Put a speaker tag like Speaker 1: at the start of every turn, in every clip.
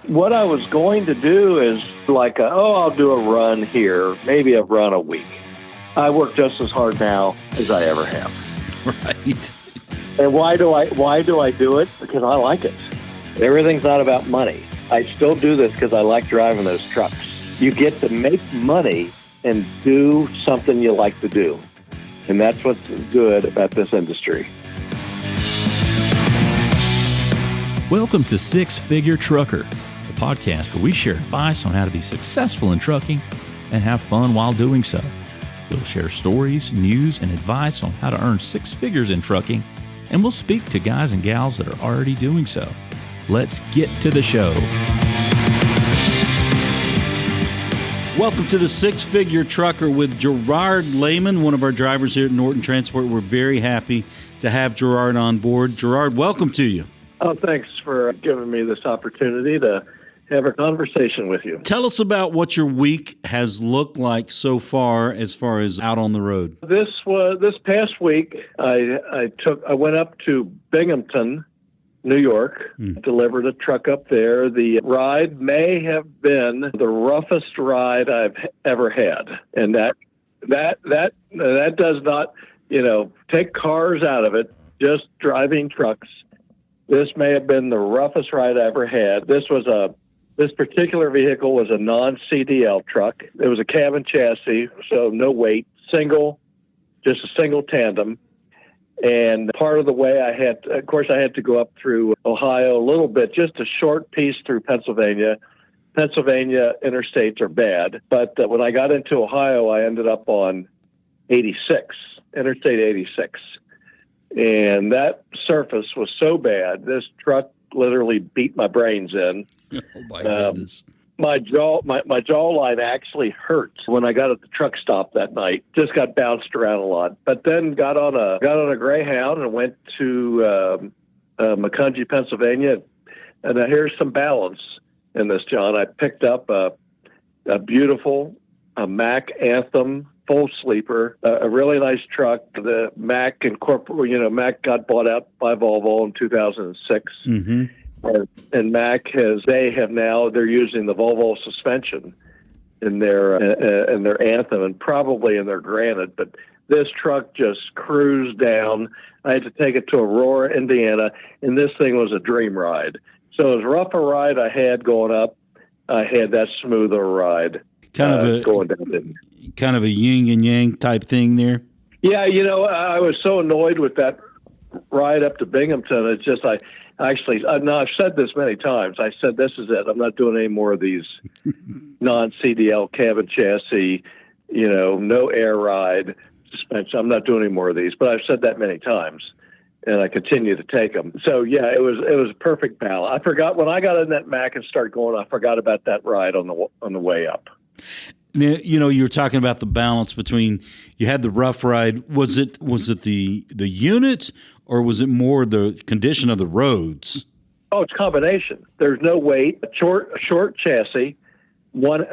Speaker 1: What I was going to do is like, I'll do a run here, maybe a run a week. I work just as hard now as I ever have.
Speaker 2: Right.
Speaker 1: And why do I do it? Because I like it. Everything's not about money. I still do this because I like driving those trucks. You get to make money and do something you like to do. And that's what's good about this industry.
Speaker 2: Welcome to Six Figure Trucker, the podcast where we share advice on how to be successful in trucking and have fun while doing so. We'll share stories, news, and advice on how to earn six figures in trucking, and we'll speak to guys and gals that are already doing so. Let's get to the show. Welcome to the Six Figure Trucker with Gerard Lehman, one of our drivers here at Norton Transport. We're very happy to have Gerard on board. Gerard, welcome to you.
Speaker 1: Oh, thanks for giving me this opportunity to have a conversation with you.
Speaker 2: Tell us about what your week has looked like so far as out on the road.
Speaker 1: This past week, I went up to Binghamton, New York, delivered a truck up there. The ride may have been the roughest ride I've ever had, and that does not, take cars out of it. Just driving trucks. This may have been the roughest ride I ever had. This particular vehicle was a non-CDL truck. It was a cabin chassis, so no weight, just a single tandem. And part of the way I had to go up through Ohio a little bit, just a short piece through Pennsylvania. Pennsylvania interstates are bad, but when I got into Ohio, I ended up on Interstate 86. And that surface was so bad, this truck literally beat my brains in.
Speaker 2: Oh, my goodness.
Speaker 1: My jawline actually hurt when I got at the truck stop that night. Just got bounced around a lot. But then got on a Greyhound and went to Macungie, Pennsylvania. And here's some balance in this, John. I picked up a beautiful Mack Anthem full sleeper, a really nice truck. The Mack Mack got bought out by Volvo in 2006. Mm-hmm. And Mack they're using the Volvo suspension in their Anthem and probably in their Granite. But this truck just cruised down. I had to take it to Aurora, Indiana, and this thing was a dream ride. So as rough a ride I had going up, I had that smoother ride going down.
Speaker 2: Kind of a yin and yang type thing there.
Speaker 1: Yeah, I was so annoyed with that ride up to Binghamton. It's just I've said this many times. I said, this is it. I'm not doing any more of these non-CDL cabin chassis, no air ride suspension. I'm not doing any more of these. But I've said that many times, and I continue to take them. So yeah, it was a perfect balance. I forgot when I got in that Mack and started going. I forgot about that ride on the way up.
Speaker 2: You were talking about the balance between, you had the rough ride. Was it the unit, or was it more the condition of the roads?
Speaker 1: Oh, it's a combination. There's no weight, a short chassis, one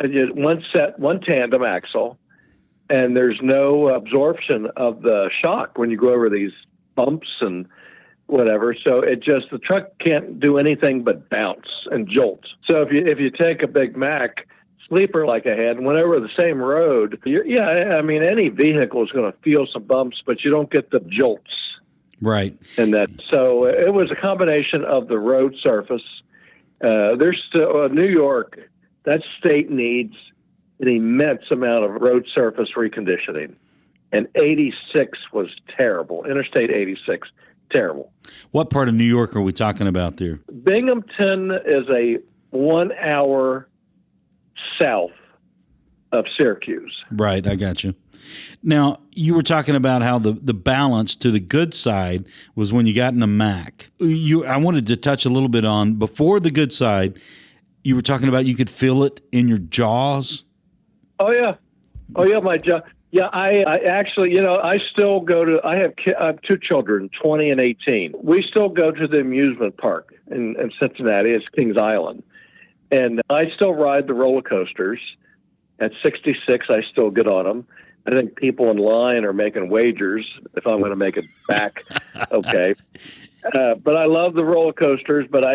Speaker 1: tandem axle, and there's no absorption of the shock when you go over these bumps and whatever. So the truck can't do anything but bounce and jolt. So if you take a big Mack sleeper like I had, went over the same road, any vehicle is going to feel some bumps, but you don't get the jolts.
Speaker 2: Right.
Speaker 1: And so it was a combination of the road surface. There's still New York, that state needs an immense amount of road surface reconditioning. And 86 was terrible. Interstate 86, terrible.
Speaker 2: What part of New York are we talking about there?
Speaker 1: Binghamton is a 1 hour south of Syracuse.
Speaker 2: Right, I got you. Now, you were talking about how the balance to the good side was when you got in the Mack. I wanted to touch a little bit on, before the good side, you were talking about you could feel it in your jaws.
Speaker 1: Oh, yeah, my jaw. Yeah, I actually, I still go to, I have two children, 20 and 18. We still go to the amusement park in Cincinnati. It's Kings Island. And I still ride the roller coasters. At 66, I still get on them. I think people in line are making wagers if I'm going to make it back. Okay. But I love the roller coasters. But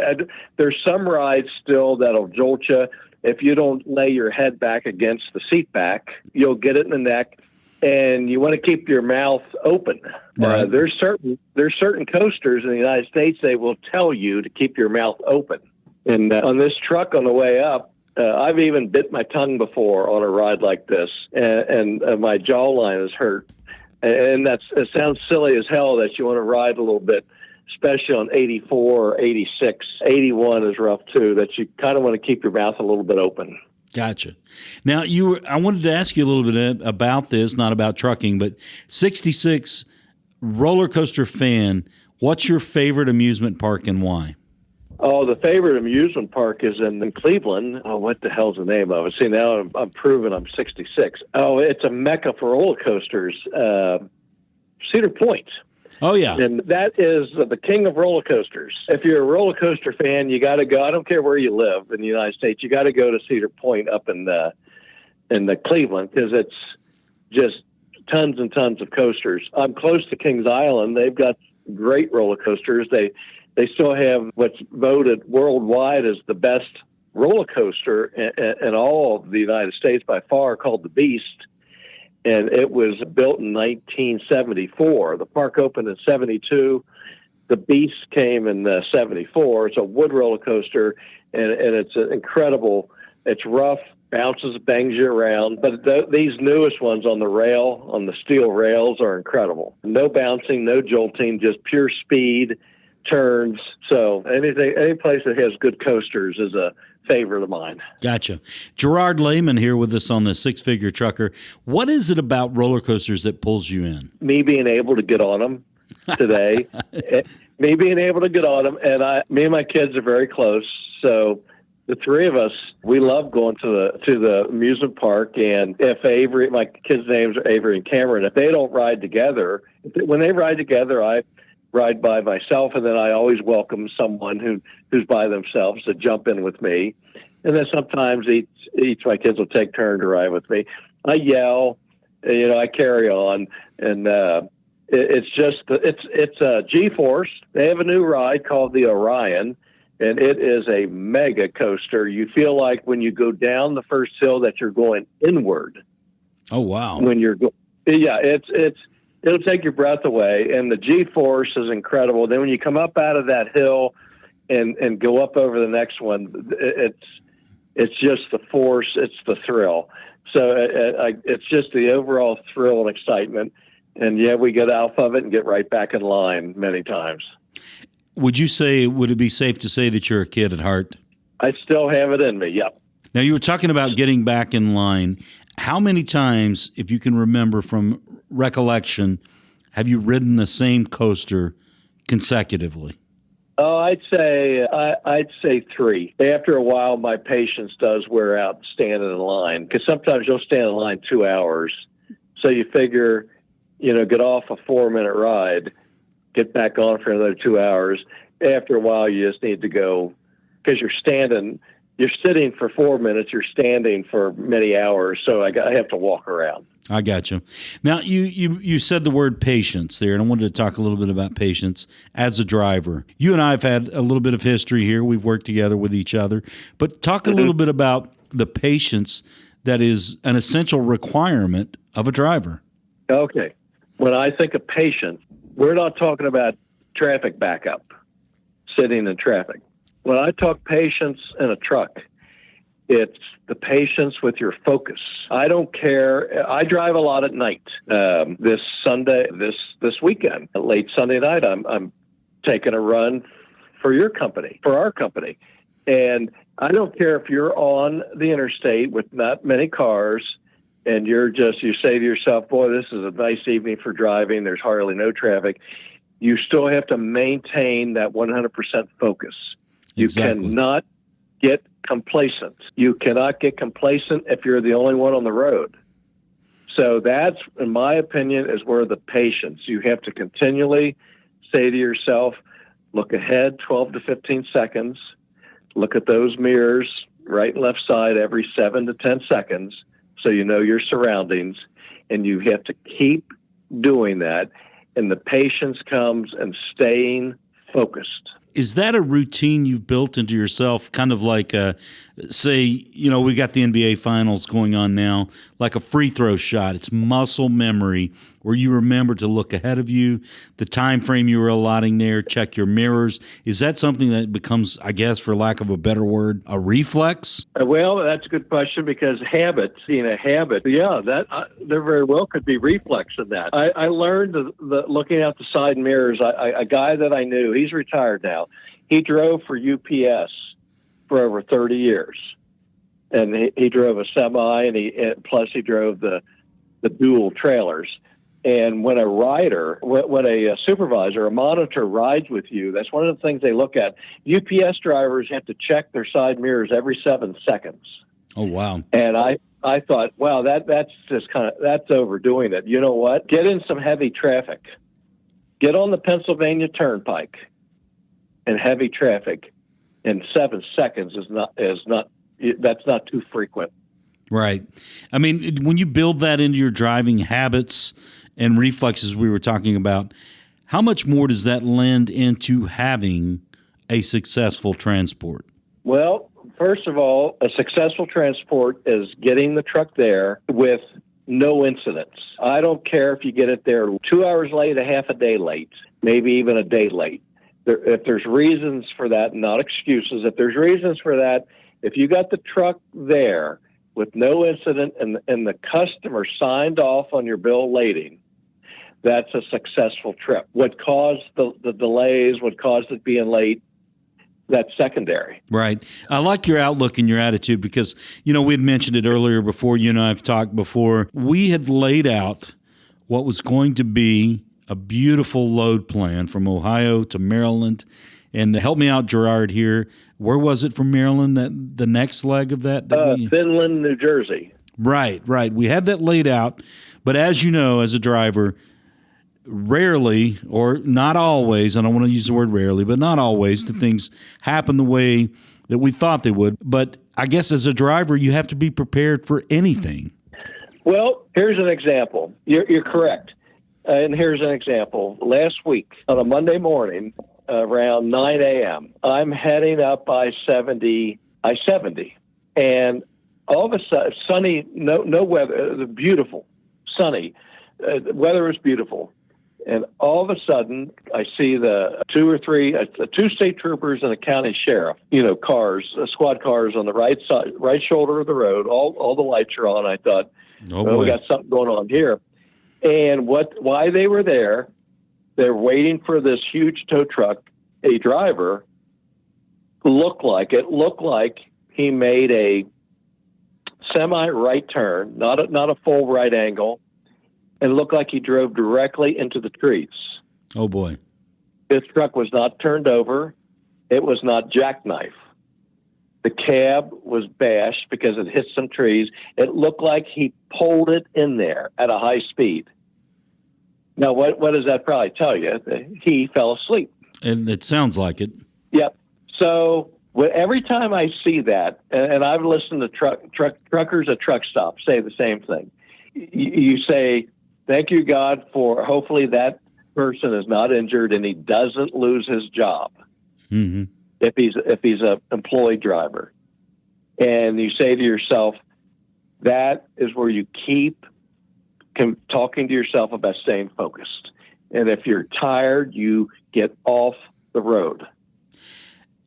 Speaker 1: there's some rides still that'll jolt you. If you don't lay your head back against the seat back, you'll get it in the neck, and you want to keep your mouth open.
Speaker 2: Right.
Speaker 1: There's certain coasters in the United States, they will tell you to keep your mouth open. And on this truck on the way up, I've even bit my tongue before on a ride like this, and my jawline is hurt. And it sounds silly as hell that you want to ride a little bit, especially on 84 or 86. 81 is rough too, that you kind of want to keep your mouth a little bit open.
Speaker 2: Gotcha. Now, I wanted to ask you a little bit about this, not about trucking, but 66 roller coaster fan, what's your favorite amusement park and why?
Speaker 1: Oh, the favorite amusement park is in Cleveland. Oh, what the hell's the name of it? See, now I'm proving I'm 66. Oh, it's a mecca for roller coasters. Cedar Point.
Speaker 2: Oh, yeah.
Speaker 1: And that is the king of roller coasters. If you're a roller coaster fan, you got to go. I don't care where you live in the United States. You got to go to Cedar Point up in the Cleveland, because it's just tons and tons of coasters. I'm close to Kings Island. They've got great roller coasters. They still have what's voted worldwide as the best roller coaster in all of the United States by far, called the Beast. And it was built in 1974. The park opened in 72. The Beast came in 74. It's a wood roller coaster, and it's incredible. It's rough, bounces, bangs you around. But these newest ones on the steel rails are incredible. No bouncing, no jolting, just pure speed, turns. So any place that has good coasters is a favorite of mine.
Speaker 2: Gotcha. Gerard Lehman here with us on the Six Figure Trucker. What is it about roller coasters that pulls you in?
Speaker 1: Me being able to get on them today. Me being able to get on them, and me and my kids are very close. So the three of us, we love going to the amusement park. And if Avery, my kids' names are Avery and Cameron, if they don't ride together, when they ride together, I ride by myself, and then I always welcome someone who's by themselves to jump in with me. And then sometimes each of my kids will take turn to ride with me. I yell, I carry on, and it's a G-Force. They have a new ride called the Orion, and it is a mega coaster. You feel like when you go down the first hill that you're going inward.
Speaker 2: Oh, wow.
Speaker 1: When you're it'll take your breath away, and the G-force is incredible. Then when you come up out of that hill and go up over the next one, it's just the force, it's the thrill. So it's just the overall thrill and excitement. And yeah, we get off of it and get right back in line many times.
Speaker 2: Would it be safe to say that you're a kid at heart?
Speaker 1: I still have it in me, yep.
Speaker 2: Now, you were talking about getting back in line. How many times, if you can remember from recollection, have you ridden the same coaster consecutively?
Speaker 1: Oh, I'd say 3. After a while, my patience does wear out standing in line, because sometimes you'll stand in line 2 hours. So you figure, get off a 4-minute ride, get back on for another 2 hours. After a while, you just need to go, because you're sitting for 4 minutes, you're standing for many hours, so I have to walk around.
Speaker 2: I got you. Now, you said the word patience there, and I wanted to talk a little bit about patience as a driver. You and I have had a little bit of history here. We've worked together with each other. But talk a little bit about the patience that is an essential requirement of a driver.
Speaker 1: Okay. When I think of patience, we're not talking about traffic backup, sitting in traffic. When I talk patience in a truck, it's the patience with your focus. I don't care. I drive a lot at night. This weekend, late Sunday night, I'm taking a run for our company. And I don't care if you're on the interstate with not many cars and you say to yourself, boy, this is a nice evening for driving. There's hardly no traffic. You still have to maintain that 100% focus. You cannot get complacent. You cannot get complacent if you're the only one on the road. So that's, in my opinion, is where the patience. You have to continually say to yourself, look ahead 12 to 15 seconds, look at those mirrors, right and left side every 7 to 10 seconds, so you know your surroundings, and you have to keep doing that. And the patience comes in staying focused.
Speaker 3: Is that a routine you've built into yourself, kind of like, say, we got the NBA Finals going on now, like a free throw shot. It's muscle memory where you remember to look ahead of you, the time frame you were allotting there, check your mirrors. Is that something that becomes, I guess, for lack of a better word, a reflex?
Speaker 1: Well, that's a good question because being a habit, there very well could be reflex in that. I learned the looking out the side mirrors. A guy that I knew, he's retired now. He drove for UPS for over 30 years, and he drove a semi, and plus he drove the dual trailers. And when a supervisor, a monitor rides with you, that's one of the things they look at. UPS drivers have to check their side mirrors every 7 seconds.
Speaker 3: Oh, wow.
Speaker 1: And I thought, wow, that's just that's overdoing it. You know what? Get in some heavy traffic. Get on the Pennsylvania Turnpike in heavy traffic, and 7 seconds that's not too frequent.
Speaker 3: Right. I mean, when you build that into your driving habits and reflexes we were talking about, how much more does that lend into having a successful transport?
Speaker 1: Well, first of all, a successful transport is getting the truck there with no incidents. I don't care if you get it there 2 hours late, a half a day late, maybe even a day late. If there's reasons for that, not excuses, if there's reasons for that, if you got the truck there with no incident and the customer signed off on your bill of lading, that's a successful trip. What caused the delays, what caused it being late, that's secondary.
Speaker 3: Right. I like your outlook and your attitude because, we had mentioned it earlier before, you and I have talked before. We had laid out what was going to be a beautiful load plan from Ohio to Maryland. And help me out, Gerard, here. Where was it from Maryland, the next leg of that?
Speaker 1: Finland, New Jersey.
Speaker 3: Right. We had that laid out. But as you know, as a driver, rarely or not always, I don't want to use the word rarely, but not always, the things happen the way that we thought they would. But I guess as a driver, you have to be prepared for anything.
Speaker 1: Well, here's an example. You're correct. And here's an example. Last week, on a Monday morning, around 9 a.m., I'm heading up I-70, and all of a sudden, sunny, no weather, beautiful, sunny. The weather was beautiful. And all of a sudden, I see the two state troopers and a county sheriff, cars, squad cars on the right side, right shoulder of the road. All the lights are on. I thought, we got something going on here. And why they were there, they're waiting for this huge tow truck. A driver looked like he made a semi-right turn, not a full right angle, and looked like he drove directly into the trees.
Speaker 3: Oh, boy.
Speaker 1: This truck was not turned over. It was not jackknife. The cab was bashed because it hit some trees. It looked like he pulled it in there at a high speed. Now, what does that probably tell you? He fell asleep.
Speaker 3: And it sounds like it.
Speaker 1: Yep. So every time I see that, and I've listened to truckers at truck stops say the same thing. You say, thank you, God, for hopefully that person is not injured and he doesn't lose his job.
Speaker 3: Mm-hmm.
Speaker 1: If he's an employed driver. And you say to yourself, that is where you keep talking to yourself about staying focused. And if you're tired, you get off the road.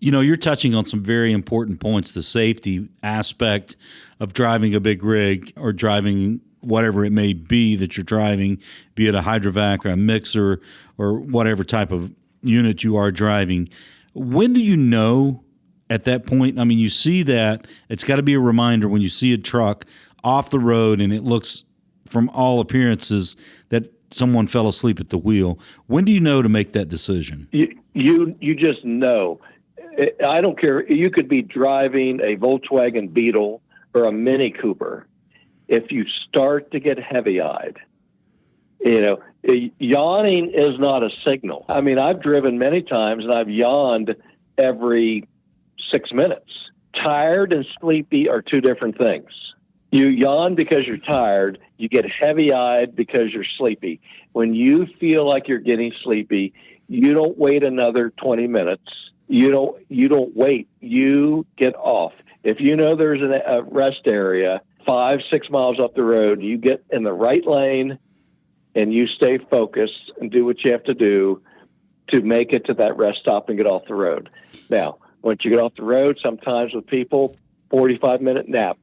Speaker 3: You're touching on some very important points, the safety aspect of driving a big rig or driving whatever it may be that you're driving, be it a hydrovac or a mixer or whatever type of unit you are driving. When do you know at that point? I mean, you see that. It's got to be a reminder when you see a truck off the road and it looks, from all appearances, that someone fell asleep at the wheel. When do you know to make that decision?
Speaker 1: You just know. I don't care. You could be driving a Volkswagen Beetle or a Mini Cooper. If you start to get heavy-eyed, yawning is not a signal. I mean, I've driven many times and I've yawned every 6 minutes. Tired and sleepy are two different things. You yawn because you're tired. You get heavy-eyed because you're sleepy. When you feel like you're getting sleepy, You don't wait another 20 minutes. You don't wait. You get off. If you know there's a rest area 5-6 miles up the road, you get in the right lane and you stay focused and do what you have to do to make it to that rest stop and get off the road. Now, once you get off the road, sometimes with people, 45-minute nap,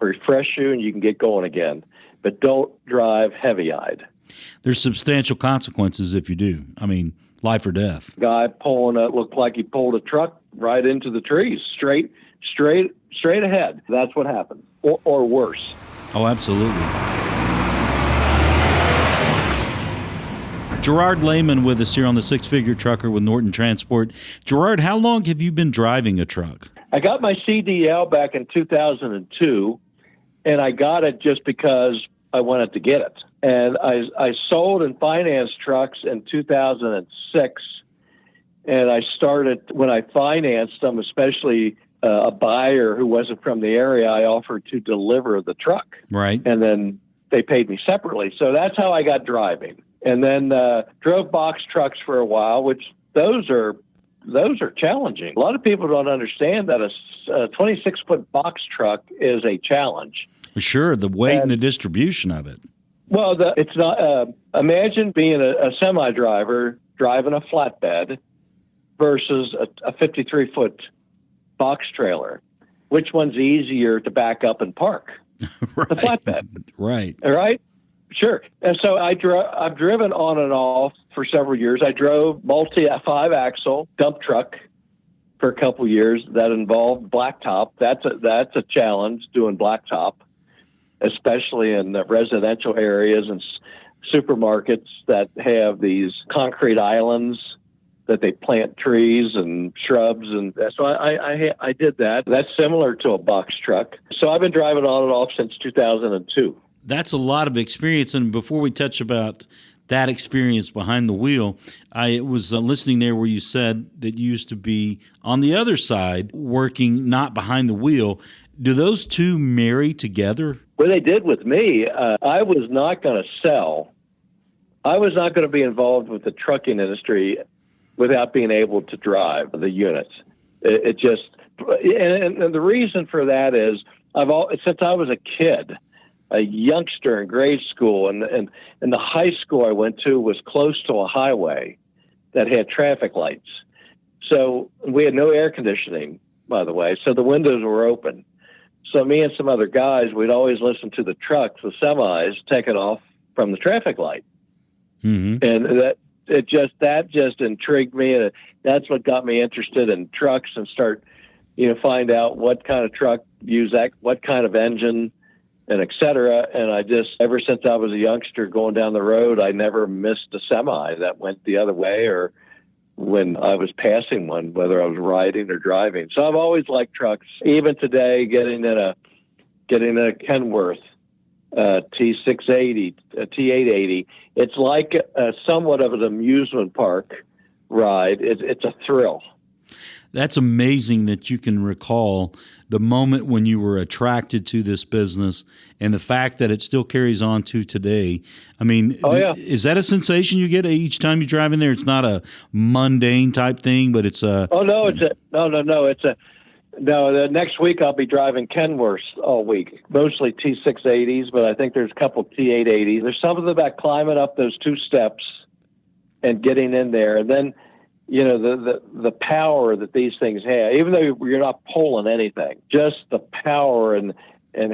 Speaker 1: refresh you and you can get going again. But don't drive heavy-eyed.
Speaker 3: There's substantial consequences if you do. I mean, life or death.
Speaker 1: Guy looked like he pulled a truck right into the trees, straight ahead. That's what happened, or worse.
Speaker 3: Oh, absolutely. Gerard Lehman with us here on the Six Figure Trucker with Norton Transport. Gerard, how long have you been driving a truck?
Speaker 1: I got my CDL back in 2002, and I got it just because I wanted to get it. And I sold and financed trucks in 2006, and I started, when I financed them, especially a buyer who wasn't from the area, I offered to deliver the truck.
Speaker 3: Right.
Speaker 1: And then they paid me separately. So that's how I got driving. And then drove box trucks for a while, which those are challenging. A lot of people don't understand that a 26-foot box truck is a challenge.
Speaker 3: Sure, the weight and the distribution of it.
Speaker 1: Well, it's not. Imagine being a semi driver driving a flatbed versus a 53-foot box trailer. Which one's easier to back up and park?
Speaker 3: Right.
Speaker 1: The flatbed.
Speaker 3: Right.
Speaker 1: All right. Sure. And so I've driven on and off for several years. I drove multi-5-axle dump truck for a couple years that involved blacktop. That's a challenge doing blacktop, especially in the residential areas and supermarkets that have these concrete islands that they plant trees and shrubs. And so I did that. That's similar to a box truck. So I've been driving on and off since 2002.
Speaker 3: That's a lot of experience. And before we touch about that experience behind the wheel, I was listening there where you said that you used to be on the other side working not behind the wheel. Do those two marry together?
Speaker 1: What they did with me, I was not going to sell. I was not going to be involved with the trucking industry without being able to drive the units. And the reason for that is since I was a kid, a youngster in grade school, and the high school I went to was close to a highway that had traffic lights. So we had no air conditioning, by the way, so the windows were open. So me and some other guys, we'd always listen to the trucks, the semis, taking off from the traffic light. Mm-hmm. And that just intrigued me, and that's what got me interested in trucks and find out what kind of truck use that, what kind of engine, and et cetera. And ever since I was a youngster going down the road, I never missed a semi that went the other way or when I was passing one, whether I was riding or driving. So I've always liked trucks. Even today, getting in a Kenworth T680, a T880, it's like somewhat of an amusement park ride. It's a thrill.
Speaker 3: That's amazing that you can recall the moment when you were attracted to this business and the fact that it still carries on to today. I mean, Is that a sensation you get each time you drive in there? It's not a mundane type thing, but it's a...
Speaker 1: Oh, no, the next week I'll be driving Kenworths all week, mostly T680s, but I think there's a couple T880s. There's something about climbing up those two steps and getting in there, and then the power that these things have, even though you're not pulling anything, just the power and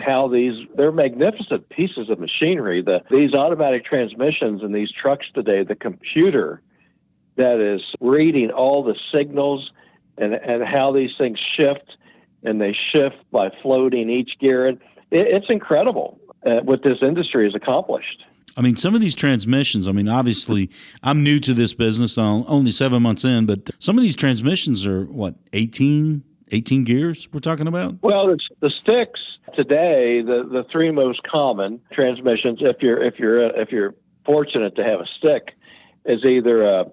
Speaker 1: how they're magnificent pieces of machinery. These automatic transmissions in these trucks today, the computer that is reading all the signals and how these things shift, and they shift by floating each gear. It's incredible what this industry has accomplished.
Speaker 3: I mean, some of these transmissions, obviously, I'm new to this business, I'm only 7 months in, but some of these transmissions are, 18 gears we're talking about?
Speaker 1: Well, the sticks today, the three most common transmissions, if you're fortunate to have a stick, is either a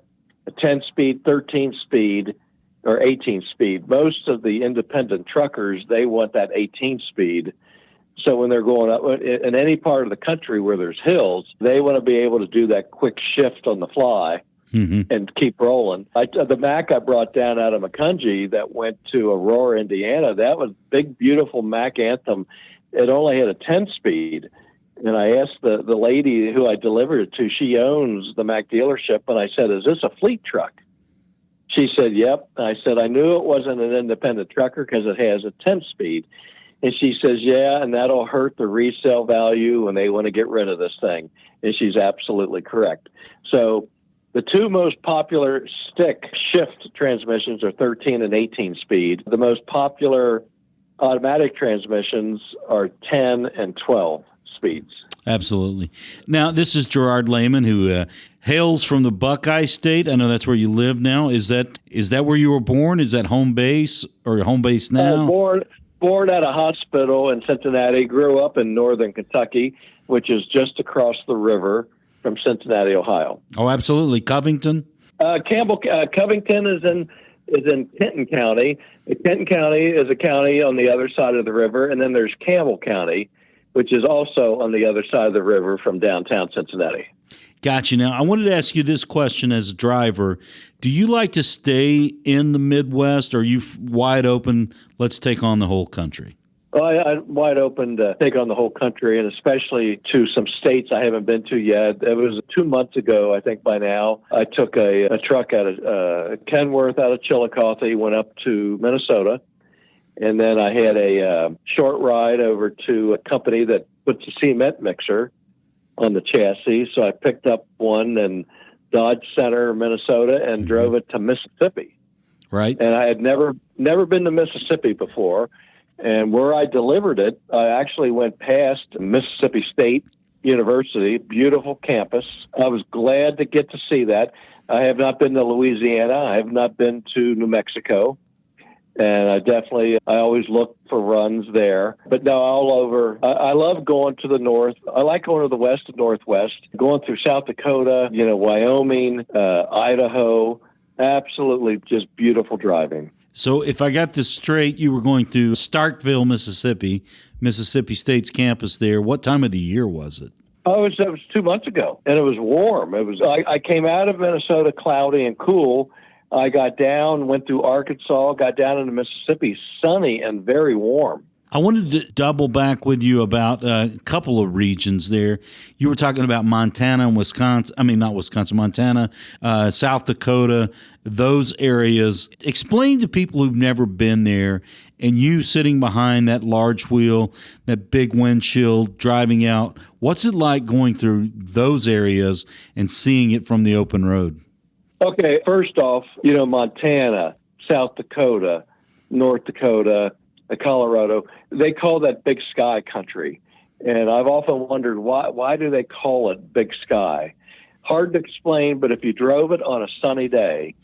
Speaker 1: 10-speed, 13-speed, or 18-speed. Most of the independent truckers, they want that 18-speed. So when they're going up in any part of the country where there's hills, they want to be able to do that quick shift on the fly. and keep rolling. The Mac I brought down out of Macungie that went to Aurora, Indiana, that was big, beautiful Mac Anthem. It only had a 10-speed. And I asked the lady who I delivered it to, she owns the Mac dealership, and I said, is this a fleet truck? She said, yep. And I said, I knew it wasn't an independent trucker because it has a 10-speed. And she says, yeah, and that'll hurt the resale value when they want to get rid of this thing. And she's absolutely correct. So the two most popular stick shift transmissions are 13 and 18 speed. The most popular automatic transmissions are 10 and 12 speeds.
Speaker 3: Absolutely. Now, this is Gerard Lehman, who hails from the Buckeye State. I know that's where you live now. Is that where you were born? Is that home base or home base now?
Speaker 1: Born at a hospital in Cincinnati. Grew up in northern Kentucky, which is just across the river from Cincinnati, Ohio.
Speaker 3: Oh, absolutely. Covington?
Speaker 1: Covington is in Kenton County. Kenton County is a county on the other side of the river, and then there's Campbell County, which is also on the other side of the river from downtown Cincinnati.
Speaker 3: Gotcha. Now, I wanted to ask you this question as a driver. Do you like to stay in the Midwest, or are you wide open, let's take on the whole country?
Speaker 1: Well, I'm wide open to take on the whole country, and especially to some states I haven't been to yet. It was 2 months ago, I think by now. I took a truck out of Kenworth out of Chillicothe, went up to Minnesota, and then I had a short ride over to a company that puts a cement mixer on the chassis. So I picked up one in Dodge Center, Minnesota, and drove it to Mississippi.
Speaker 3: Right.
Speaker 1: And I had never been to Mississippi before. And where I delivered it, I actually went past Mississippi State University, beautiful campus. I was glad to get to see that. I have not been to Louisiana. I have not been to New Mexico. And I always look for runs there. But no, all over. I love going to the north. I like going to the west and northwest, going through South Dakota, Wyoming, Idaho. Absolutely just beautiful driving.
Speaker 3: So if I got this straight, you were going through Starkville, Mississippi State's campus there. What time of the year was it?
Speaker 1: Oh, it was 2 months ago, and it was warm. I came out of Minnesota cloudy and cool. I got down, went through Arkansas, got down into Mississippi, sunny and very warm.
Speaker 3: I wanted to double back with you about a couple of regions there. You were talking about Montana and Wisconsin. I mean, not Wisconsin, Montana, South Dakota, those areas. Explain to people who've never been there, and you sitting behind that large wheel, that big windshield, driving out. What's it like going through those areas and seeing it from the open road?
Speaker 1: Okay, first off, Montana, South Dakota, North Dakota, Colorado, they call that big sky country. And I've often wondered, why do they call it big sky? Hard to explain, but if you drove it on a sunny day,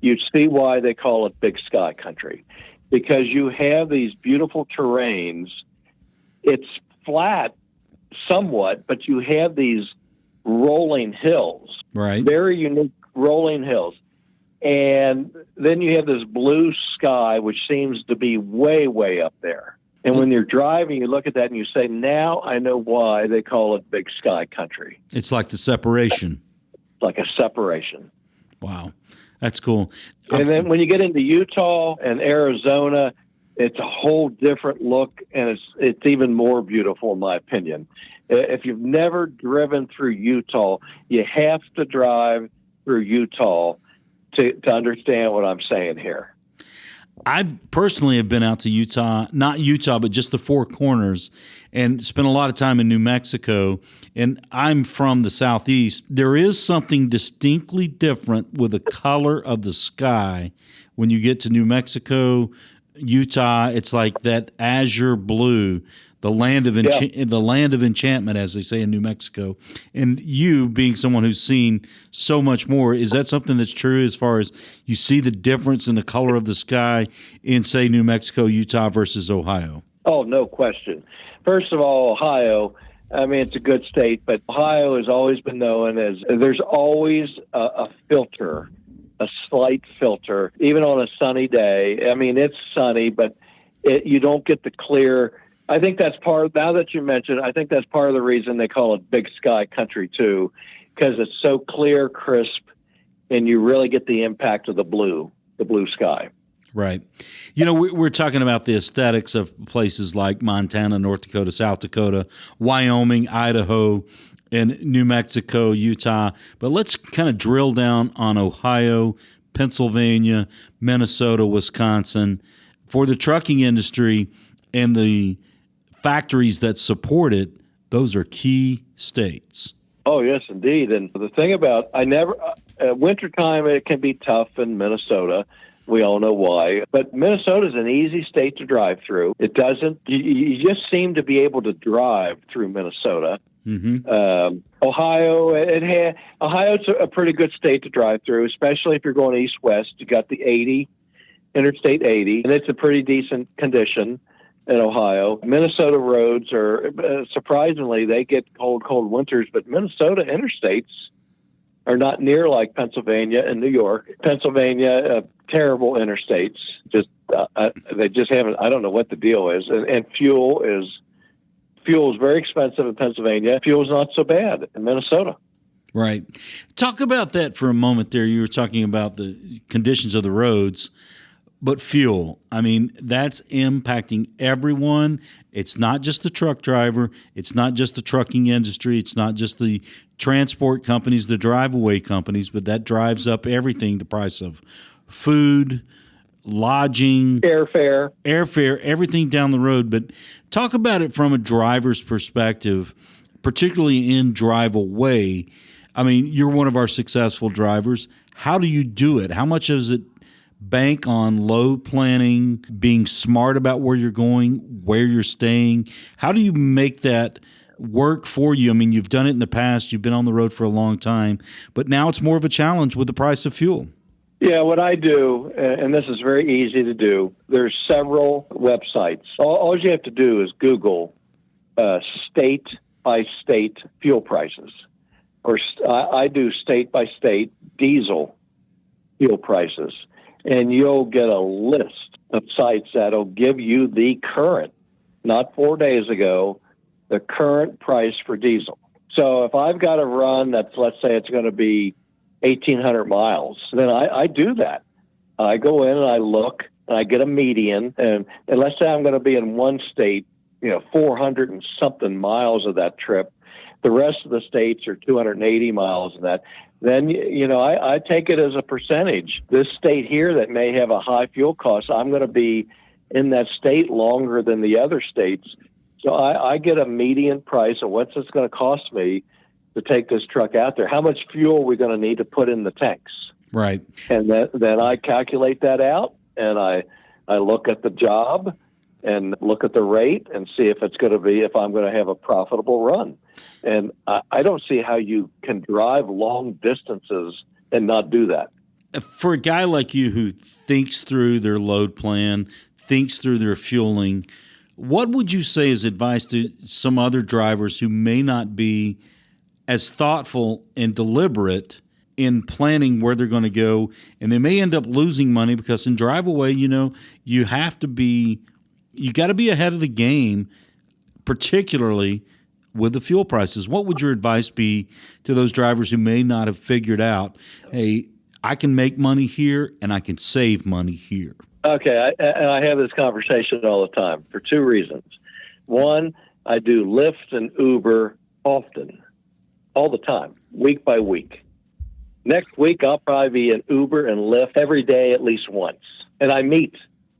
Speaker 1: you'd see why they call it big sky country. Because you have these beautiful terrains. It's flat somewhat, but you have these rolling hills.
Speaker 3: Right.
Speaker 1: Very unique rolling hills. And then you have this blue sky, which seems to be way, way up there. And when you're driving, you look at that and you say, now I know why they call it big sky country.
Speaker 3: It's like the separation.
Speaker 1: Like a separation.
Speaker 3: Wow. That's cool.
Speaker 1: And then when you get into Utah and Arizona, it's a whole different look, and it's even more beautiful, in my opinion. If you've never driven through Utah, you have to drive through Utah to understand what I'm saying here.
Speaker 3: I personally have been out to Utah, not Utah, but just the Four Corners, and spent a lot of time in New Mexico. And I'm from the Southeast. There is something distinctly different with the color of the sky when you get to New Mexico, Utah. It's like that azure blue. The land of enchantment, as they say in New Mexico. And you, being someone who's seen so much more, is that something that's true as far as you see the difference in the color of the sky in, say, New Mexico, Utah versus Ohio?
Speaker 1: Oh, no question. First of all, Ohio, I mean, it's a good state, but Ohio has always been known as there's always a filter, a slight filter, even on a sunny day. I mean, it's sunny, but you don't get the clear. I think that's now that you mentioned, I think that's part of the reason they call it big sky country too, because it's so clear, crisp, and you really get the impact of the blue sky.
Speaker 3: Right. We're talking about the aesthetics of places like Montana, North Dakota, South Dakota, Wyoming, Idaho, and New Mexico, Utah. But let's kind of drill down on Ohio, Pennsylvania, Minnesota, Wisconsin. For the trucking industry and the factories that support it, those are key states.
Speaker 1: Oh, yes, indeed. And the thing about, wintertime, it can be tough in Minnesota. We all know why. But Minnesota is an easy state to drive through. It doesn't, you just seem to be able to drive through Minnesota.
Speaker 3: Mm-hmm.
Speaker 1: Ohio's a pretty good state to drive through, especially if you're going east-west. You got the Interstate 80, and it's a pretty decent condition in Ohio. Minnesota roads are, surprisingly, they get cold winters, but Minnesota interstates are not near like Pennsylvania and New York. Pennsylvania, terrible interstates. They just haven't, I don't know what the deal is. And fuel is very expensive in Pennsylvania. Fuel's not so bad in Minnesota.
Speaker 3: Right. Talk about that for a moment there. You were talking about the conditions of the roads. But fuel, I mean, that's impacting everyone. It's not just the truck driver. It's not just the trucking industry. It's not just the transport companies, the drive-away companies, but that drives up everything, the price of food, lodging,
Speaker 1: airfare,
Speaker 3: everything down the road. But talk about it from a driver's perspective, particularly in drive-away. I mean, you're one of our successful drivers. How do you do it? How much is it bank on load planning, being smart about where you're going, where you're staying? How do you make that work for you? I mean, you've done it in the past. You've been on the road for a long time, but now it's more of a challenge with the price of fuel.
Speaker 1: Yeah, what I do, and this is very easy to do, there's several websites. All you have to do is Google state-by-state fuel prices. Or I do state-by-state diesel fuel prices. And you'll get a list of sites that'll give you the current, not 4 days ago, the current price for diesel. So if I've got a run that's, let's say it's going to be 1,800 miles, then I do that. I go in and I look and I get a median. And let's say I'm going to be in one state, 400 and something miles of that trip. The rest of the states are 280 miles of that. Then, I take it as a percentage. This state here that may have a high fuel cost, I'm going to be in that state longer than the other states. So I get a median price of what's it's going to cost me to take this truck out there. How much fuel are we going to need to put in the tanks?
Speaker 3: Right.
Speaker 1: And then I calculate that out, and I look at the job and look at the rate and see if I'm going to have a profitable run. And I don't see how you can drive long distances and not do that.
Speaker 3: For a guy like you who thinks through their load plan, thinks through their fueling, what would you say is advice to some other drivers who may not be as thoughtful and deliberate in planning where they're going to go, and they may end up losing money because in drive away, you got to be ahead of the game, particularly with the fuel prices. What would your advice be to those drivers who may not have figured out, hey, I can make money here and I can save money here?
Speaker 1: Okay, I have this conversation all the time for two reasons. One, I do Lyft and Uber often, all the time, week by week. Next week, I'll probably be in Uber and Lyft every day at least once. And I meet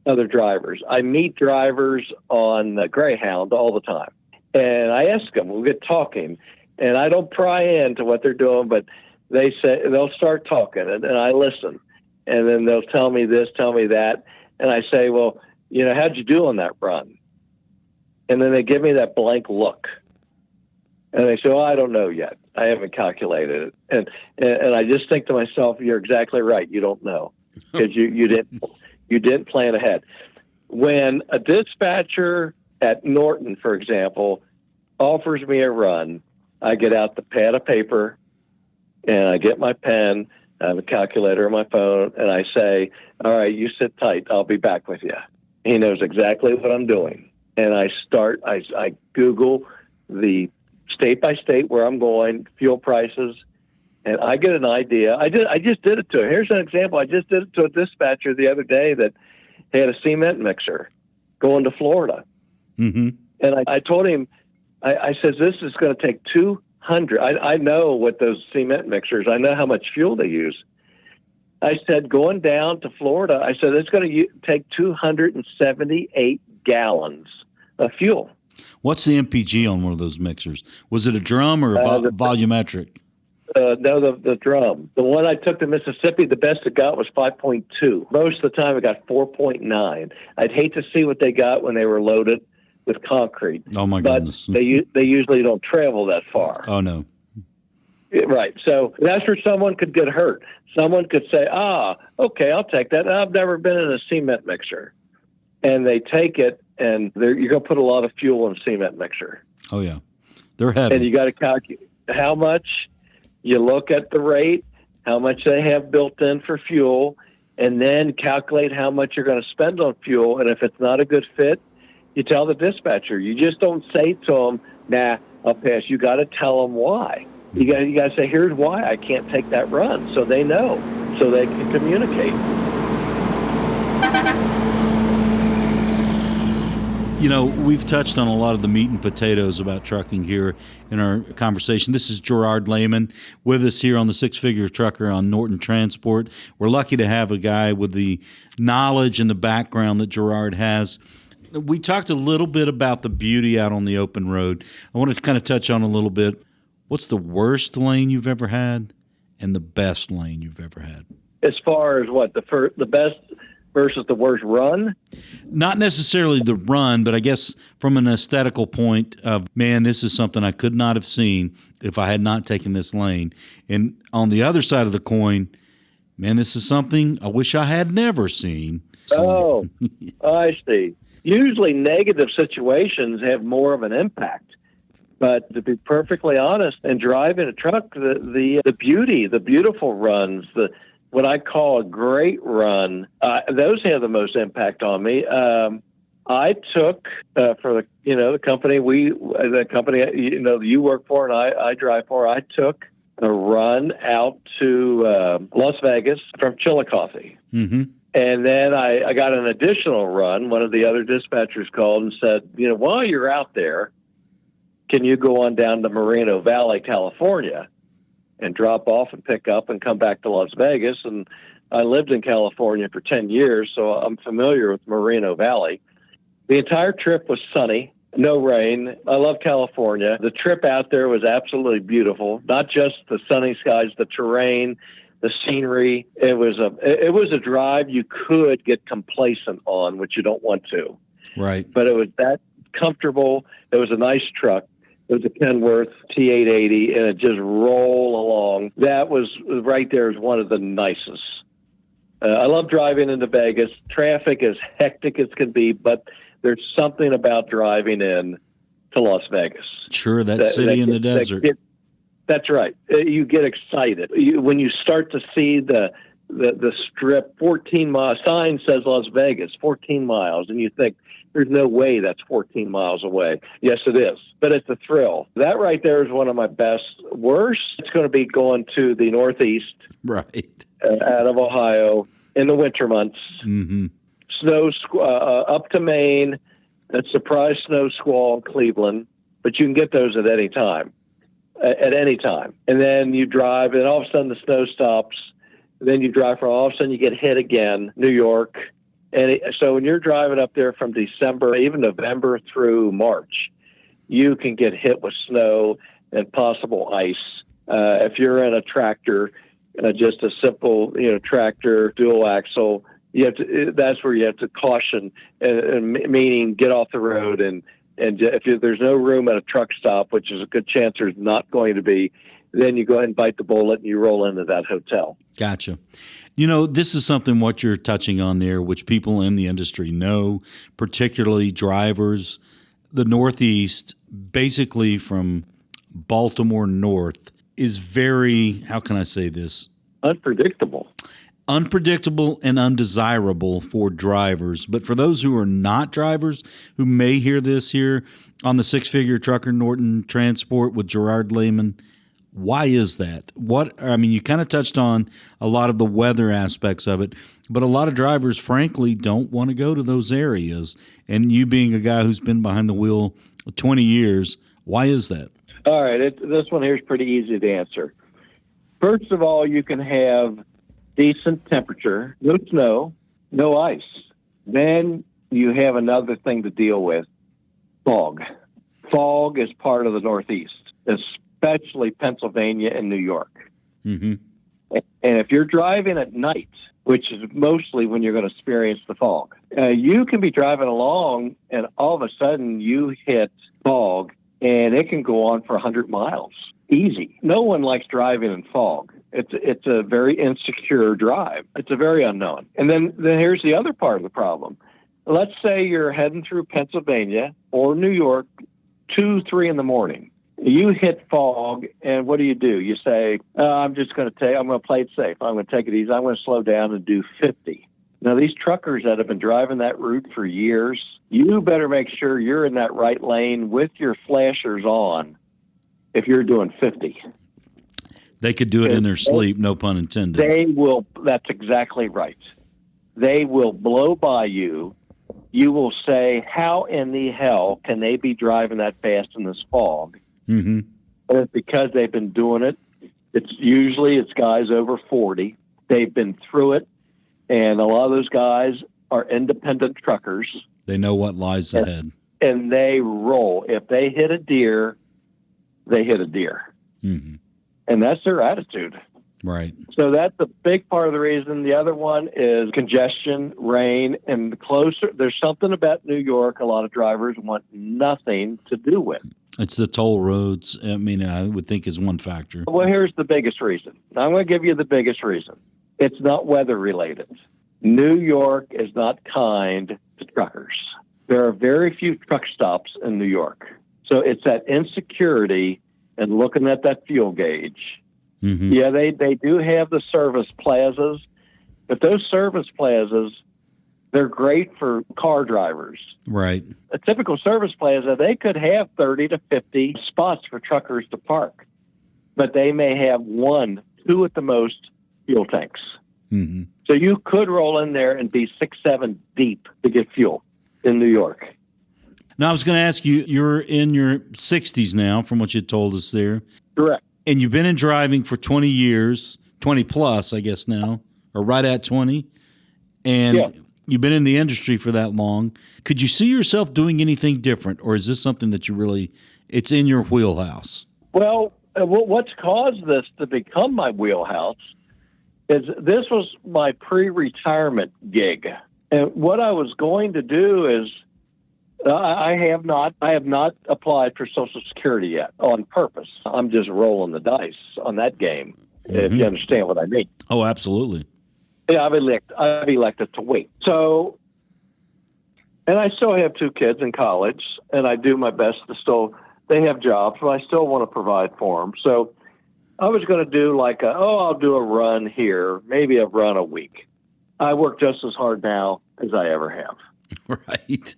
Speaker 1: other drivers. I meet drivers on Greyhound all the time. And I ask them, we'll get talking. And I don't pry into what they're doing, but they'll start talking, and I listen. And then they'll tell me this, tell me that. And I say, well, how'd you do on that run? And then they give me that blank look. And they say, well, I don't know yet. I haven't calculated it. And I just think to myself, you're exactly right. You don't know because you didn't plan ahead. When a dispatcher at Norton, for example, offers me a run, I get out the pad of paper and I get my pen, I have a calculator on my phone, and I say, all right, you sit tight. I'll be back with you. He knows exactly what I'm doing. And I Google the state by state where I'm going, fuel prices, and I get an idea. I just did it to her. Here's an example. I just did it to a dispatcher the other day that had a cement mixer going to Florida.
Speaker 3: Mm-hmm.
Speaker 1: And I told him, I said, this is going to take 200. I know what those cement mixers, I know how much fuel they use. I said, going down to Florida, I said, it's going to take 278 gallons of fuel.
Speaker 3: What's the MPG on one of those mixers? Was it a drum or a volumetric?
Speaker 1: No, the drum. The one I took to Mississippi, the best it got was 5.2. Most of the time, it got 4.9. I'd hate to see what they got when they were loaded with concrete.
Speaker 3: Oh, my goodness.
Speaker 1: But they usually don't travel that far.
Speaker 3: Oh, no.
Speaker 1: Right. So that's where someone could get hurt. Someone could say, okay, I'll take that. I've never been in a cement mixer. And they take it, and you're going to put a lot of fuel in a cement mixer.
Speaker 3: Oh, yeah. They're heavy.
Speaker 1: And you got to calculate how much. You look at the rate, how much they have built in for fuel, and then calculate how much you're going to spend on fuel. And if it's not a good fit, you tell the dispatcher. You just don't say to them, nah, I'll pass. You got to tell them why. You got to say, here's why I can't take that run, so they know, so they can communicate.
Speaker 3: You know, we've touched on a lot of the meat and potatoes about trucking here in our conversation. This is Gerard Lehman with us here on the Six Figure Trucker on Norton Transport. We're lucky to have a guy with the knowledge and the background that Gerard has. We talked a little bit about the beauty out on the open road. I wanted to kind of touch on a little bit. What's the worst lane you've ever had and the best lane you've ever had?
Speaker 1: As far as what, the best versus the worst run?
Speaker 3: Not necessarily the run, but I guess from an aesthetical point of, man, this is something I could not have seen if I had not taken this lane. And on the other side of the coin, man, this is something I wish I had never seen.
Speaker 1: Oh, I see. Usually negative situations have more of an impact. But to be perfectly honest, and driving a truck, the beauty, the beautiful runs, what I call a great run, those have the most impact on me. I took for the company you work for and I drive for. I took a run out to Las Vegas from Chillicothe. Mm-hmm. And then I got an additional run. One of the other dispatchers called and said, while you're out there, can you go on down to Moreno Valley, California, and drop off and pick up and come back to Las Vegas? And I lived in California for 10 years, so I'm familiar with Moreno Valley. The entire trip was sunny, no rain. I love California. The trip out there was absolutely beautiful, not just the sunny skies, the terrain, the scenery. It was a drive you could get complacent on, which you don't want to.
Speaker 3: Right.
Speaker 1: But it was that comfortable. It was a nice truck. It was a Kenworth T880, and it just rolled along. That was right there is one of the nicest. I love driving into Vegas. Traffic is hectic as can be, but there's something about driving in to Las Vegas.
Speaker 3: Sure, that city in the desert.
Speaker 1: That's right. You get excited. When you start to see the strip, 14 miles, sign says Las Vegas, 14 miles, and you think, there's no way that's 14 miles away. Yes, it is, but it's a thrill. That right there is one of my best. Worst, it's going to be going to the Northeast,
Speaker 3: right,
Speaker 1: out of Ohio in the winter months.
Speaker 3: Mm-hmm.
Speaker 1: Snow up to Maine, a surprise snow squall in Cleveland, but you can get those at any time. And then you drive, and all of a sudden the snow stops. Then you drive for all of a sudden you get hit again, New York. And so when you're driving up there from December, even November through March, you can get hit with snow and possible ice. If you're in a tractor, just a simple, tractor, dual axle, that's where you have to caution, meaning get off the road. And if there's no room at a truck stop, which is a good chance there's not going to be, then you go ahead and bite the bullet and you roll into that hotel.
Speaker 3: Gotcha. This is something what you're touching on there, which people in the industry know, particularly drivers. The Northeast, basically from Baltimore north, is very, how can I say this?
Speaker 1: Unpredictable
Speaker 3: And undesirable for drivers. But for those who are not drivers, who may hear this here on the Six Figure Trucker Norton Transport with Gerard Lehman, Why is that? You kind of touched on a lot of the weather aspects of it, but a lot of drivers, frankly, don't want to go to those areas. And you being a guy who's been behind the wheel 20 years, why is that?
Speaker 1: All right, this one here is pretty easy to answer. First of all, you can have decent temperature, no snow, no ice. Then you have another thing to deal with, fog. Fog is part of the Northeast, especially Pennsylvania and New York.
Speaker 3: Mm-hmm.
Speaker 1: And if you're driving at night, which is mostly when you're going to experience the fog, you can be driving along and all of a sudden you hit fog and it can go on for 100 miles. Easy. No one likes driving in fog. It's a very insecure drive. It's a very unknown. And then here's the other part of the problem. Let's say you're heading through Pennsylvania or New York 2, 3 in the morning. You hit fog, and what do? You say, I'm going to play it safe. I'm going to take it easy. I'm going to slow down and do 50. Now, these truckers that have been driving that route for years, you better make sure you're in that right lane with your flashers on if you're doing 50.
Speaker 3: They could do it in their sleep, no pun intended.
Speaker 1: They will. That's exactly right. They will blow by you. You will say, how in the hell can they be driving that fast in this fog?
Speaker 3: Mm-hmm.
Speaker 1: And it's because they've been doing it. It's guys over 40. They've been through it. And a lot of those guys are independent truckers.
Speaker 3: They know what lies ahead.
Speaker 1: And they roll. If they hit a deer, they hit a deer.
Speaker 3: Mm-hmm.
Speaker 1: And that's their attitude.
Speaker 3: Right.
Speaker 1: So that's a big part of the reason. The other one is congestion, rain, and the closer. There's something about New York a lot of drivers want nothing to do with.
Speaker 3: It's the toll roads. I would think is one factor.
Speaker 1: Well, here's the biggest reason. I'm going to give you the biggest reason. It's not weather related. New York is not kind to truckers. There are very few truck stops in New York. So it's that insecurity and looking at that fuel gauge.
Speaker 3: Mm-hmm.
Speaker 1: Yeah, they do have the service plazas, but those service plazas, they're great for car drivers.
Speaker 3: Right.
Speaker 1: A typical service plaza, they could have 30 to 50 spots for truckers to park, but they may have 1, 2 at the most fuel tanks.
Speaker 3: Mm-hmm.
Speaker 1: So you could roll in there and be 6, 7 deep to get fuel in New York.
Speaker 3: Now, I was going to ask you, you're in your 60s now, from what you told us there.
Speaker 1: Correct.
Speaker 3: And you've been in driving for 20 years, 20 plus, I guess now, or right at 20. And you've been in the industry for that long. Could you see yourself doing anything different, or is this something that it's in your wheelhouse?
Speaker 1: Well, what's caused this to become my wheelhouse is this was my pre-retirement gig. And what I was going to do is I have not applied for Social Security yet on purpose. I'm just rolling the dice on that game, if you understand what I mean.
Speaker 3: Oh, absolutely.
Speaker 1: Yeah, I've elected to wait. So, and I still have 2 kids in college, and I do my best to they have jobs, but I still want to provide for them. So I was going to do I'll do a run here, maybe a run a week. I work just as hard now as I ever have.
Speaker 3: Right.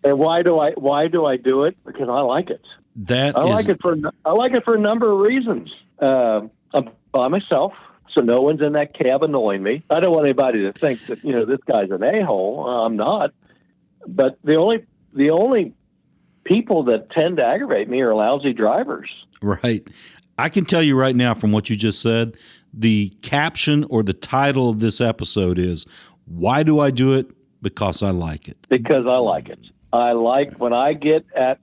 Speaker 1: And why do I do it? Because I like it. I like it for a number of reasons. I'm by myself, so no one's in that cab annoying me. I don't want anybody to think that this guy's an a-hole. I'm not. But the only people that tend to aggravate me are lousy drivers.
Speaker 3: Right. I can tell you right now from what you just said, the caption or the title of this episode is, "Why do I do it? Because I like it."
Speaker 1: Because I like it. I like when I get at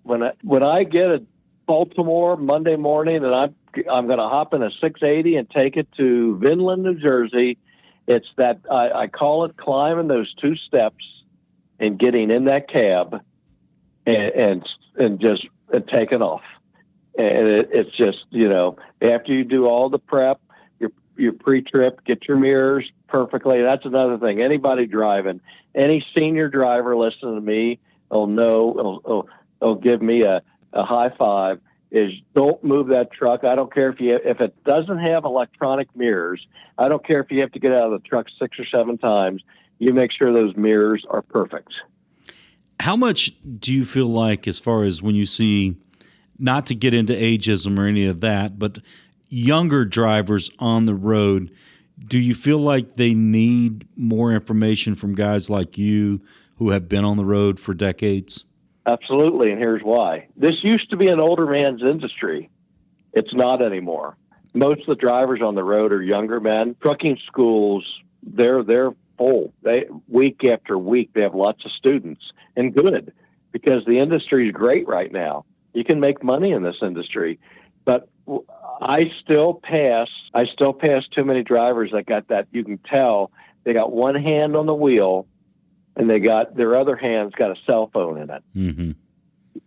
Speaker 1: Baltimore Monday morning and I'm going to hop in a 680 and take it to Vinland, New Jersey. It's that I call it climbing those 2 steps and getting in that cab and just taking off. And it's just after you do all the prep, your pre-trip, get your mirrors perfectly. That's another thing. Anybody driving, any senior driver listening to me, will give me a high five, is don't move that truck. I don't care if it doesn't have electronic mirrors. I don't care if you have to get out of the truck 6 or 7 times. You make sure those mirrors are perfect.
Speaker 3: How much do you feel like, as far as when you see, not to get into ageism or any of that, but younger drivers on the road, do you feel like they need more information from guys like you who have been on the road for decades?
Speaker 1: Absolutely, and here's why. This used to be an older man's industry. It's not anymore. Most of the drivers on the road are younger men. Trucking schools, they're full. Week after week, they have lots of students, and good, because the industry is great right now. You can make money in this industry, but I still pass too many drivers that got that. You can tell they got one hand on the wheel, and their other hand's got a cell phone in it.
Speaker 3: Mm-hmm.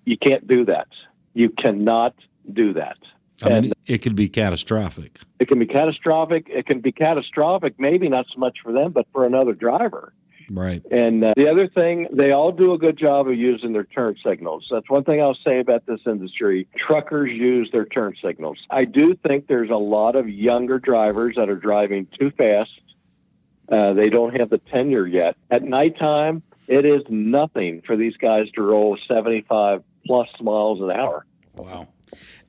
Speaker 1: You can't do that. You cannot do that.
Speaker 3: I mean, it could be catastrophic.
Speaker 1: It can be catastrophic. It can be catastrophic, maybe not so much for them, but for another driver.
Speaker 3: Right.
Speaker 1: And the other thing, they all do a good job of using their turn signals. That's one thing I'll say about this industry. Truckers use their turn signals. I do think there's a lot of younger drivers that are driving too fast. They don't have the tenure yet. At nighttime, it is nothing for these guys to roll 75 plus miles an hour.
Speaker 3: Wow.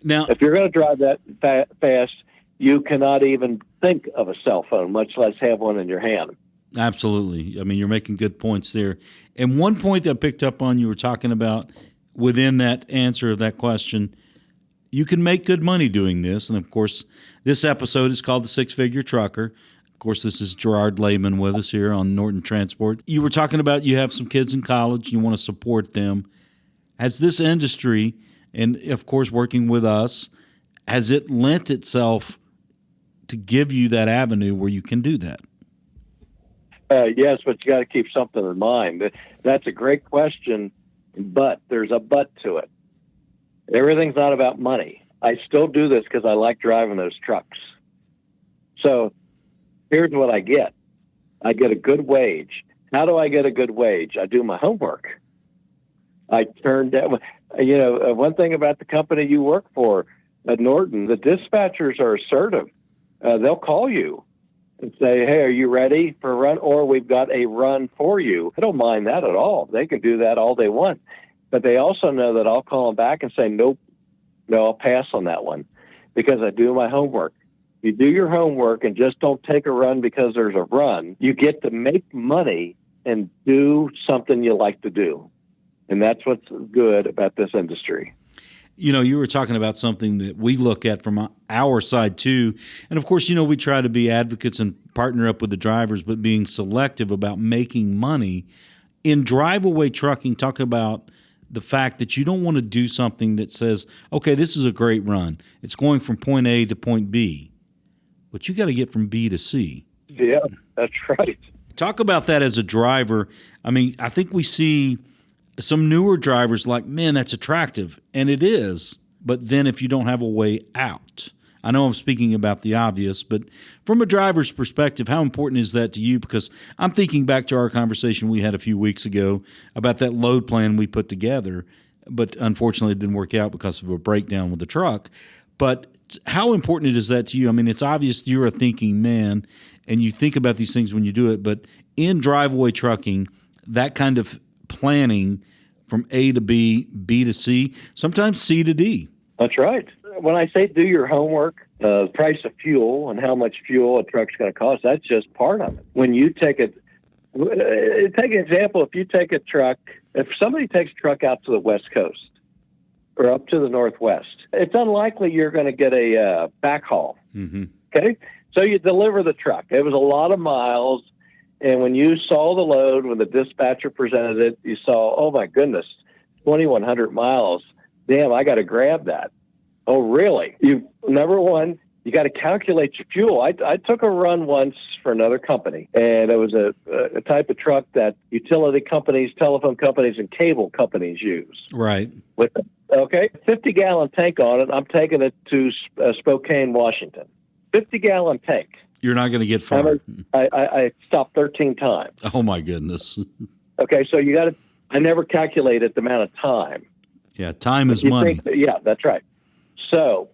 Speaker 3: Now,
Speaker 1: if you're going to drive that fast, you cannot even think of a cell phone, much less have one in your hand.
Speaker 3: Absolutely. I mean, you're making good points there. And one point that I picked up on, you were talking about within that answer of that question, you can make good money doing this. And of course, this episode is called The Six-Figure Trucker. Of course, this is Gerard Lehman with us here on Norton Transport. You were talking about you have some kids in college, you want to support them. Has this industry, and of course working with us, has it lent itself to give you that avenue where you can do that?
Speaker 1: Yes, but you got to keep something in mind. That's a great question, but there's a but to it. Everything's not about money. I still do this because I like driving those trucks. So here's what I get. I get a good wage. How do I get a good wage? I do my homework. I turned down, one thing about the company you work for at Norton, the dispatchers are assertive. They'll call you and say, hey, are you ready for a run? Or we've got a run for you. I don't mind that at all. They can do that all they want. But they also know that I'll call them back and say, nope, no, I'll pass on that one because I do my homework. You do your homework and just don't take a run because there's a run. You get to make money and do something you like to do. And that's what's good about this industry.
Speaker 3: You know, you were talking about something that we look at from our side too. And of course, we try to be advocates and partner up with the drivers, but being selective about making money. In drive-away trucking, talk about the fact that you don't want to do something that says, okay, this is a great run. It's going from point A to point B, but you got to get from B to C.
Speaker 1: Yeah, that's right.
Speaker 3: Talk about that as a driver. I mean, I think we see some newer drivers like, man, that's attractive. And it is. But then if you don't have a way out, I know I'm speaking about the obvious, but from a driver's perspective, how important is that to you? Because I'm thinking back to our conversation we had a few weeks ago about that load plan we put together, but unfortunately it didn't work out because of a breakdown with the truck. But how important is that to you? I mean, it's obvious you're a thinking man and you think about these things when you do it, but in drive-away trucking, that kind of planning from A to B, B to C, sometimes C to D.
Speaker 1: That's right. When I say do your homework, the price of fuel and how much fuel a truck's going to cost, that's just part of it. When you take an example, if you take a truck, if somebody takes a truck out to the West Coast or up to the Northwest, it's unlikely you're going to get a backhaul.
Speaker 3: Mm-hmm. Okay?
Speaker 1: So you deliver the truck. It was a lot of miles. And when you saw the load, when the dispatcher presented it, you saw, oh, my goodness, 2,100 miles. Damn, I got to grab that. Oh, really? Number one, you got to calculate your fuel. I took a run once for another company, and it was a type of truck that utility companies, telephone companies, and cable companies use.
Speaker 3: Right.
Speaker 1: With 50-gallon tank on it. I'm taking it to Spokane, Washington. 50-gallon tank.
Speaker 3: You're not going to get far.
Speaker 1: I stopped 13 times.
Speaker 3: Oh, my goodness.
Speaker 1: Okay, so I never calculated the amount of time.
Speaker 3: Yeah, time is money.
Speaker 1: Yeah, that's right. So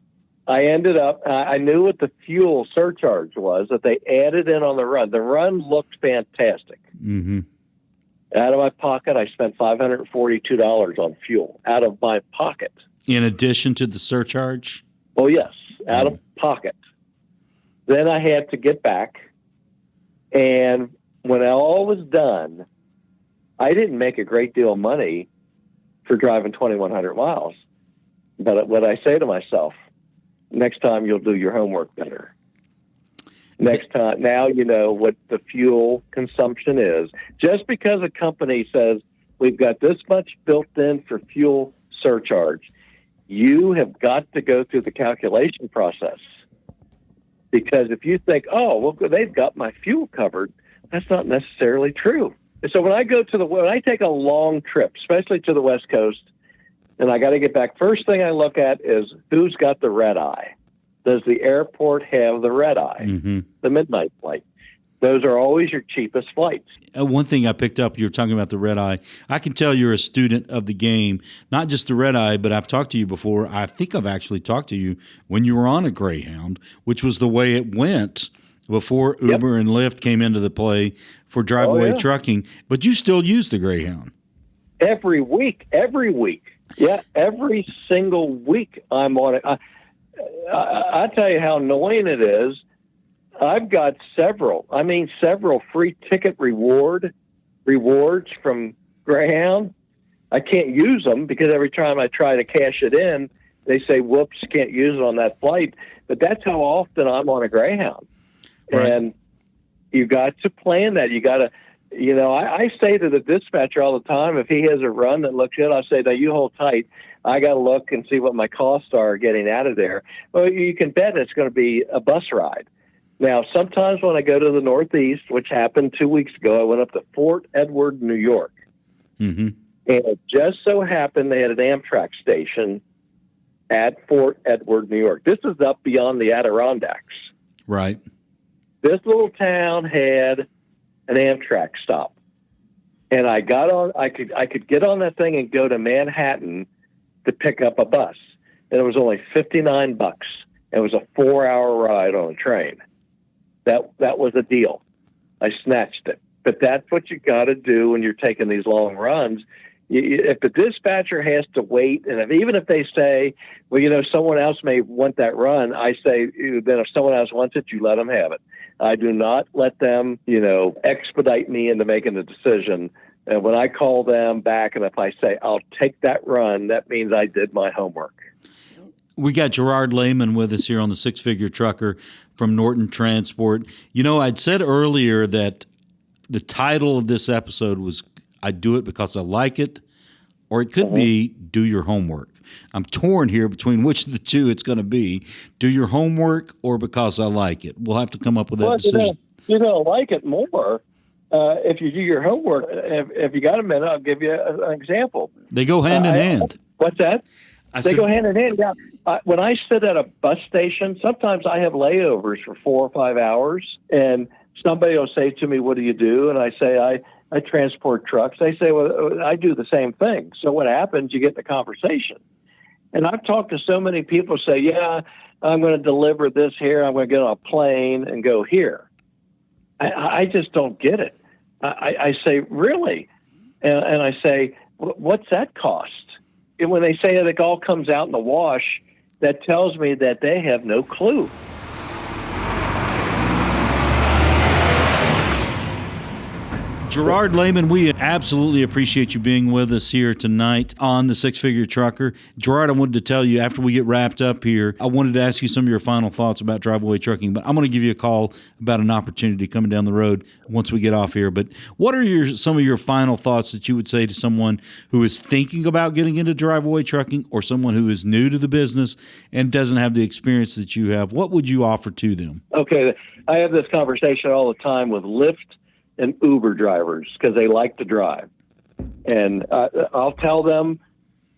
Speaker 1: I ended up, I knew what the fuel surcharge was that they added in on the run. The run looked fantastic.
Speaker 3: Mm-hmm.
Speaker 1: Out of my pocket, I spent $542 on fuel. Out of my pocket.
Speaker 3: In addition to the surcharge?
Speaker 1: Oh, yes. out of pocket. Then I had to get back. And when all was done, I didn't make a great deal of money for driving 2,100 miles. But what I say to myself, next time you'll do your homework better. Next time, now you know what the fuel consumption is. Just because a company says we've got this much built in for fuel surcharge, you have got to go through the calculation process. Because if you think, oh, well, they've got my fuel covered, that's not necessarily true. And so when I take a long trip, especially to the West Coast, and I got to get back, first thing I look at is who's got the red eye. Does the airport have the red eye, the midnight flight? Those are always your cheapest flights.
Speaker 3: One thing I picked up, you were talking about the red eye. I can tell you're a student of the game, not just the red eye, but I've talked to you before. I think I've actually talked to you when you were on a Greyhound, which was the way it went before Uber and Lyft came into the play for drive-away trucking. But you still use the Greyhound.
Speaker 1: Every week. Yeah, every single week I'm on it. I tell you how annoying it is. I've got several free ticket rewards from Greyhound. I can't use them because every time I try to cash it in, they say, whoops, can't use it on that flight. But that's how often I'm on a Greyhound. Right. And you got to plan that. You got to, I say to the dispatcher all the time, if he has a run that looks good, I say, now you hold tight. I got to look and see what my costs are getting out of there. Well, you can bet it's going to be a bus ride. Now, sometimes when I go to the Northeast, which happened 2 weeks ago, I went up to Fort Edward, New York. Mm-hmm. And it just so happened they had an Amtrak station at Fort Edward, New York. This is up beyond the Adirondacks.
Speaker 3: Right.
Speaker 1: This little town had an Amtrak stop. And I could get on that thing and go to Manhattan to pick up a bus. And it was only $59. It was a 4-hour ride on a train. That was a deal. I snatched it. But that's what you got to do when you're taking these long runs. If the dispatcher has to wait, and even if they say, well, someone else may want that run, I say, then if someone else wants it, you let them have it. I do not let them, expedite me into making a decision. And when I call them back, and if I say, I'll take that run, that means I did my homework.
Speaker 3: We got Gerard Lehman with us here on the Six Figure Trucker from Norton Transport. I'd said earlier that the title of this episode was I Do It Because I Like It, or it could be Do Your Homework. I'm torn here between which of the two it's going to be, Do Your Homework or Because I Like It. We'll have to come up with that decision.
Speaker 1: You're going to like it more if you do your homework. If you got a minute, I'll give you an example.
Speaker 3: They go hand in hand.
Speaker 1: What's that? They go hand in hand. Yeah. When I sit at a bus station, sometimes I have layovers for 4 or 5 hours, and somebody will say to me, what do you do? And I say, I transport trucks. They say, well, I do the same thing. So what happens, you get in the conversation. And I've talked to so many people say, yeah, I'm going to deliver this here. I'm going to get on a plane and go here. I just don't get it. I say, really? And I say, what's that cost? And when they say that it all comes out in the wash, that tells me that they have no clue.
Speaker 3: Gerard Lehman, we absolutely appreciate you being with us here tonight on the Six Figure Trucker. Gerard, I wanted to tell you, after we get wrapped up here, I wanted to ask you some of your final thoughts about drive-away trucking, but I'm going to give you a call about an opportunity coming down the road once we get off here. But what are some of your final thoughts that you would say to someone who is thinking about getting into drive-away trucking, or someone who is new to the business and doesn't have the experience that you have? What would you offer to them?
Speaker 1: Okay, I have this conversation all the time with Lyft and Uber drivers because they like to drive. And I'll tell them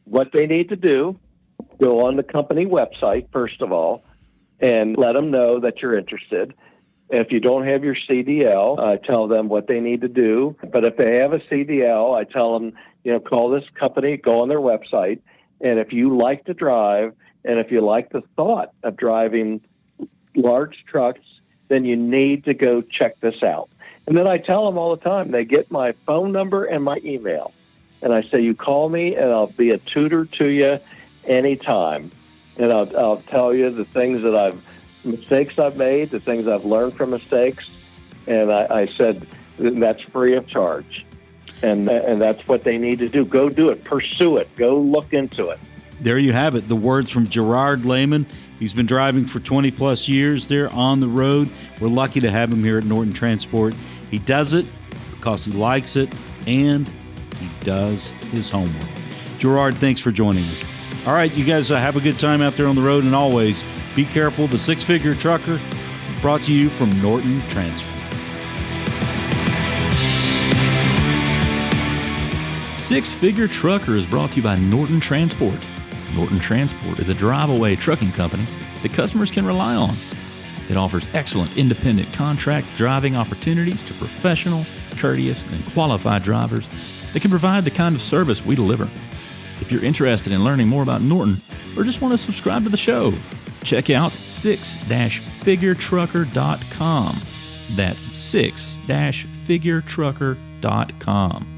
Speaker 1: what they need to do. Go on the company website, first of all, and let them know that you're interested. If you don't have your CDL, I tell them what they need to do. But if they have a CDL, I tell them, call this company, go on their website. And if you like to drive, and if you like the thought of driving large trucks, then you need to go check this out. And then I tell them all the time, they get my phone number and my email. And I say, you call me and I'll be a tutor to you anytime. and I'll tell you the mistakes I've made, the things I've learned from mistakes, and I said that's free of charge, and that's what they need to do. Go do it, pursue it, go look into it.
Speaker 3: There you have it, the words from Gerard Lehman. He's been driving for 20 plus years there on the road. We're lucky to have him here at Norton Transport. He does it because he likes it, and he does his homework. Gerard, thanks for joining us. All right, you guys have a good time out there on the road, and always be careful. The Six Figure Trucker, brought to you from Norton Transport.
Speaker 2: Six Figure Trucker is brought to you by Norton Transport. Norton Transport is a drive-away trucking company that customers can rely on. It offers excellent independent contract driving opportunities to professional, courteous, and qualified drivers that can provide the kind of service we deliver. If you're interested in learning more about Norton or just want to subscribe to the show, check out 6-figuretrucker.com. That's 6-figuretrucker.com.